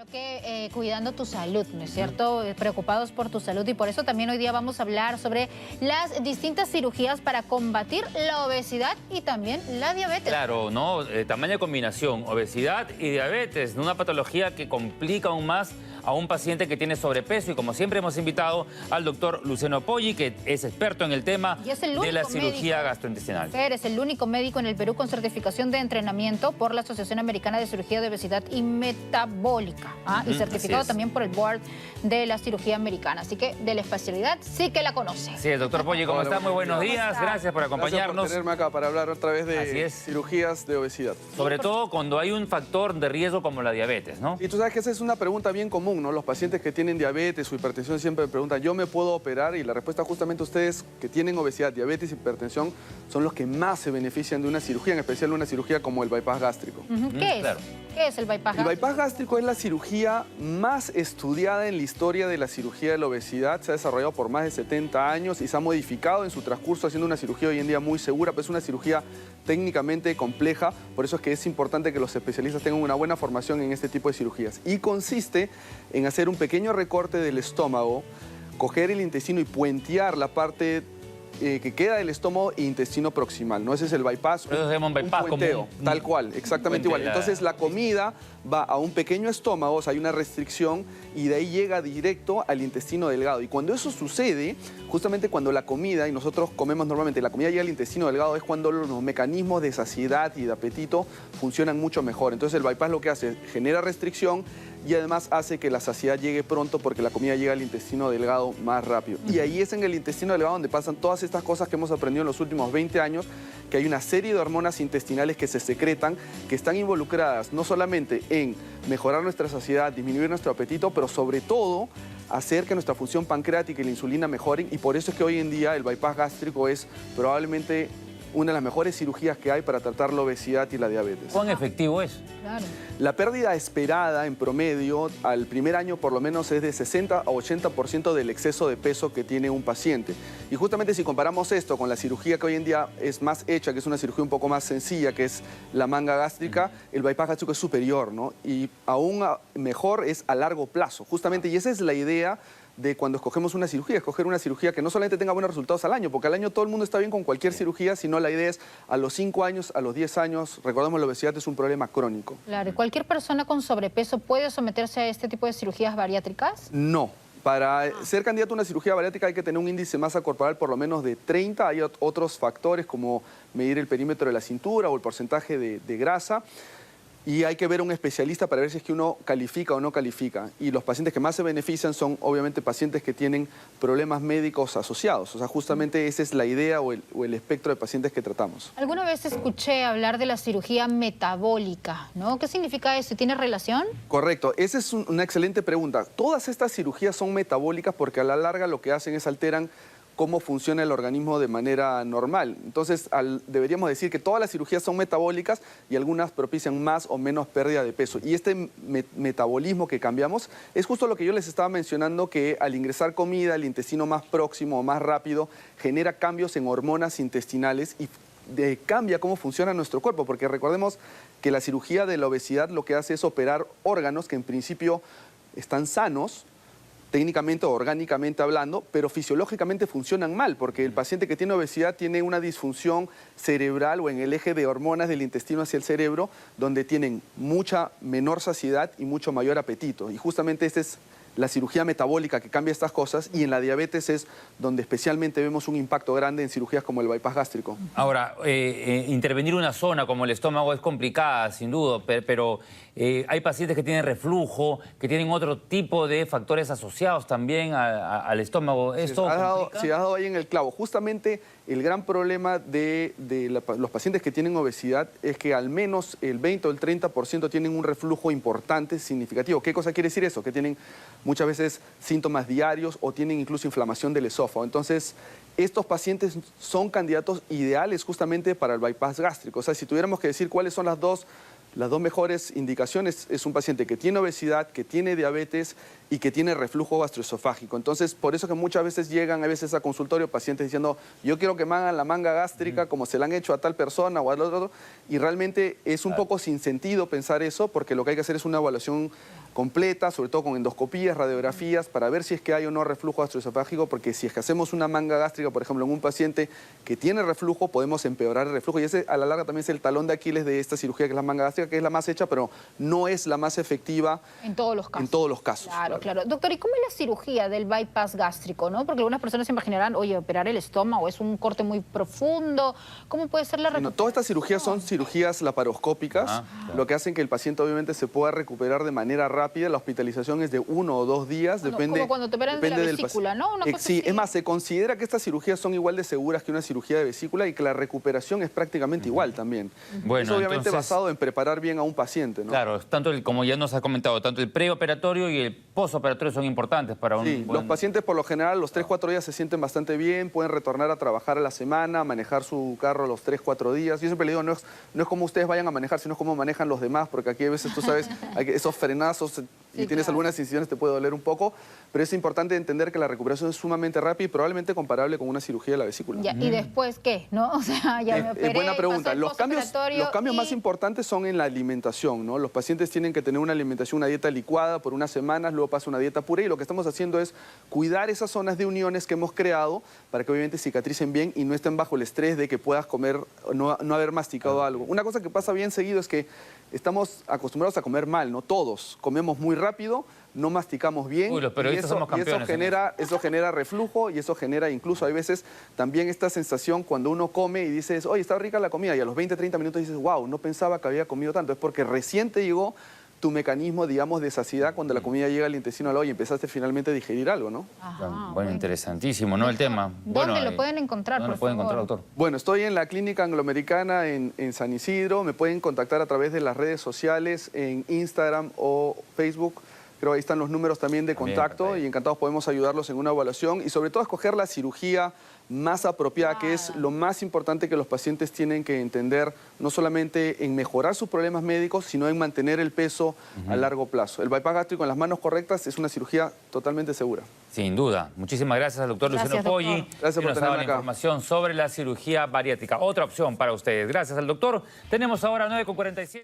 Claro que cuidando tu salud, ¿no es cierto? Preocupados por tu salud, y por eso también hoy día vamos a hablar sobre las distintas cirugías para combatir la obesidad y también la diabetes. Claro, ¿no? Tamaña combinación, obesidad y diabetes, una patología que complica aún más a un paciente que tiene sobrepeso, y como siempre hemos invitado al doctor Luciano Poggi, que es experto en el tema de la cirugía gastrointestinal. Es el único médico en el Perú con certificación de entrenamiento por la Asociación Americana de Cirugía de Obesidad y Metabólica, y certificado también por el Board de la Cirugía Americana. Así que de la especialidad sí que la conoce. Sí, doctor Poggi, ¿cómo está? Muy buenos días, gracias por acompañarnos. Gracias por tenerme acá para hablar otra vez de cirugías de obesidad. Sobre todo cuando hay un factor de riesgo como la diabetes, ¿no? Y tú sabes que esa es una pregunta bien común, ¿no? Los pacientes que tienen diabetes o hipertensión siempre me preguntan, ¿yo me puedo operar? Y la respuesta justamente ustedes que tienen obesidad, diabetes y hipertensión son los que más se benefician de una cirugía, en especial una cirugía como el bypass gástrico. ¿Qué es? Claro. ¿Qué es el bypass gástrico? El bypass gástrico es la cirugía más estudiada en la historia de la cirugía de la obesidad. Se ha desarrollado por más de 70 años y se ha modificado en su transcurso, haciendo una cirugía hoy en día muy segura, pero es una cirugía técnicamente compleja. Por eso es que es importante que los especialistas tengan una buena formación en este tipo de cirugías. Y consiste en hacer un pequeño recorte del estómago, coger el intestino y puentear la parte que queda del estómago e intestino proximal, ¿no? Ese es el bypass. Eso se llama un bypass, puenteo, tal cual, exactamente igual. Entonces la comida va a un pequeño estómago, o sea, hay una restricción, y de ahí llega directo al intestino delgado. Y cuando eso sucede, justamente cuando la comida, y nosotros comemos normalmente, la comida llega al intestino delgado, es cuando los mecanismos de saciedad y de apetito funcionan mucho mejor. Entonces el bypass lo que hace es genera restricción y además hace que la saciedad llegue pronto porque la comida llega al intestino delgado más rápido. Y ahí es en el intestino delgado donde pasan todas estas cosas que hemos aprendido en los últimos 20 años, que hay una serie de hormonas intestinales que se secretan, que están involucradas no solamente en mejorar nuestra saciedad, disminuir nuestro apetito, pero sobre todo hacer que nuestra función pancreática y la insulina mejoren, y por eso es que hoy en día el bypass gástrico es probablemente una de las mejores cirugías que hay para tratar la obesidad y la diabetes. ¿Cuán efectivo es? Claro. La pérdida esperada en promedio al primer año por lo menos es de 60 a 80% del exceso de peso que tiene un paciente. Y justamente si comparamos esto con la cirugía que hoy en día es más hecha, que es una cirugía un poco más sencilla, que es la manga gástrica, el bypass gástrico es superior, ¿no? Y aún mejor es a largo plazo, justamente, y esa es la idea de cuando escogemos una cirugía, escoger una cirugía que no solamente tenga buenos resultados al año, porque al año todo el mundo está bien con cualquier cirugía, sino la idea es a los 5 años, a los 10 años, recordemos la obesidad es un problema crónico. Claro, ¿y cualquier persona con sobrepeso puede someterse a este tipo de cirugías bariátricas? No. Para ser candidato a una cirugía bariátrica hay que tener un índice de masa corporal por lo menos de 30. Hay otros factores como medir el perímetro de la cintura o el porcentaje de grasa. Y hay que ver a un especialista para ver si es que uno califica o no califica. Y los pacientes que más se benefician son obviamente pacientes que tienen problemas médicos asociados. O sea, justamente esa es la idea o el espectro de pacientes que tratamos. Alguna vez escuché hablar de la cirugía metabólica, ¿no? ¿Qué significa eso? ¿Tiene relación? Correcto. Esa es una excelente pregunta. Todas estas cirugías son metabólicas porque a la larga lo que hacen es alteran cómo funciona el organismo de manera normal. Entonces, deberíamos decir que todas las cirugías son metabólicas y algunas propician más o menos pérdida de peso. Y este metabolismo que cambiamos es justo lo que yo les estaba mencionando, que al ingresar comida, el intestino más próximo o más rápido genera cambios en hormonas intestinales y cambia cómo funciona nuestro cuerpo, porque recordemos que la cirugía de la obesidad lo que hace es operar órganos que en principio están sanos, técnicamente o orgánicamente hablando, pero fisiológicamente funcionan mal, porque el paciente que tiene obesidad tiene una disfunción cerebral o en el eje de hormonas del intestino hacia el cerebro, donde tienen mucha menor saciedad y mucho mayor apetito. Y justamente esta es la cirugía metabólica que cambia estas cosas, y en la diabetes es donde especialmente vemos un impacto grande en cirugías como el bypass gástrico. Ahora, intervenir una zona como el estómago es complicada, sin duda, pero hay pacientes que tienen reflujo, que tienen otro tipo de factores asociados también al estómago. ¿Esto complica? Sí, has dado ahí en el clavo. Justamente el gran problema de los pacientes que tienen obesidad es que al menos el 20 o el 30% tienen un reflujo importante, significativo. ¿Qué cosa quiere decir eso? Que tienen muchas veces síntomas diarios o tienen incluso inflamación del esófago. Entonces, estos pacientes son candidatos ideales justamente para el bypass gástrico. O sea, si tuviéramos que decir cuáles son las dos mejores indicaciones, es un paciente que tiene obesidad, que tiene diabetes y que tiene reflujo gastroesofágico. Entonces, por eso que muchas veces llegan a consultorio pacientes diciendo, yo quiero que me hagan la manga gástrica como se la han hecho a tal persona o al otro, y realmente es un poco sin sentido pensar eso, porque lo que hay que hacer es una evaluación completa, sobre todo con endoscopías, radiografías, para ver si es que hay o no reflujo gastroesofágico, porque si es que hacemos una manga gástrica, por ejemplo, en un paciente que tiene reflujo, podemos empeorar el reflujo, y ese a la larga también es el talón de Aquiles de esta cirugía, que es la manga gástrica, que es la más hecha, pero no es la más efectiva en todos los casos. En todos los casos. Claro, claro. Doctor, ¿y cómo es la cirugía del bypass gástrico, no? Porque algunas personas se imaginarán, oye, operar el estómago es un corte muy profundo. ¿Cómo puede ser la recuperación? Todas estas cirugías son cirugías laparoscópicas, claro. lo que hacen que el paciente obviamente se pueda recuperar de manera rápida. La hospitalización es de 1 o 2 días, depende. Como cuando te operan de la vesícula, ¿no? Una cosa sí, así. es más, se considera que estas cirugías son igual de seguras que una cirugía de vesícula y que la recuperación es prácticamente igual también. Bueno, es obviamente entonces, basado en preparar bien a un paciente, ¿no? Claro, tanto como ya nos ha comentado, tanto el preoperatorio y el postoperatorio son importantes para un Sí, los pacientes por lo general los 3-4 días se sienten bastante bien, pueden retornar a trabajar a la semana, manejar su carro los 3-4 días. Yo siempre le digo, no es como ustedes vayan a manejar, sino como manejan los demás, porque aquí a veces tú sabes, hay esos frenazos y tienes algunas incisiones, te puede doler un poco, pero es importante entender que la recuperación es sumamente rápida y probablemente comparable con una cirugía de la vesícula. Ya, ¿y después qué? ¿No? O sea, ya me operé, buena pregunta. pasó el Los cambios más importantes son en la alimentación, ¿no? Los pacientes tienen que tener una alimentación, una dieta licuada por unas semanas, luego pasa una dieta pura, y lo que estamos haciendo es cuidar esas zonas de uniones que hemos creado para que obviamente cicatricen bien y no estén bajo el estrés de que puedas comer, no haber masticado algo. Una cosa que pasa bien seguido es que estamos acostumbrados a comer mal, ¿no? Todos comemos muy rápido, no masticamos bien. Uy, los periodistas somos campeones. Eso genera reflujo y eso genera incluso, hay veces, también esta sensación cuando uno come y dices, oye, está rica la comida, y a los 20-30 minutos dices, wow, no pensaba que había comido tanto. Es porque recién te llegó tu mecanismo, digamos, de saciedad cuando la comida llega al intestino al y empezaste finalmente a digerir algo, ¿no? Ajá, bueno, interesantísimo, ¿no? El tema. ¿Dónde lo pueden encontrar, ¿Dónde por lo pueden favor? encontrar, doctor? Bueno, estoy en la Clínica Angloamericana en San Isidro. Me pueden contactar a través de las redes sociales, en Instagram o Facebook. Creo que ahí están los números también de contacto y encantados podemos ayudarlos en una evaluación y sobre todo escoger la cirugía más apropiada, que es lo más importante que los pacientes tienen que entender, no solamente en mejorar sus problemas médicos, sino en mantener el peso a largo plazo. El bypass gástrico en las manos correctas es una cirugía totalmente segura. Sin duda. Muchísimas gracias al doctor Luciano Poggi. Gracias por nos ha dado tenerme la acá. información sobre la cirugía bariátrica. Otra opción para ustedes. Gracias al doctor. Tenemos ahora 9:47.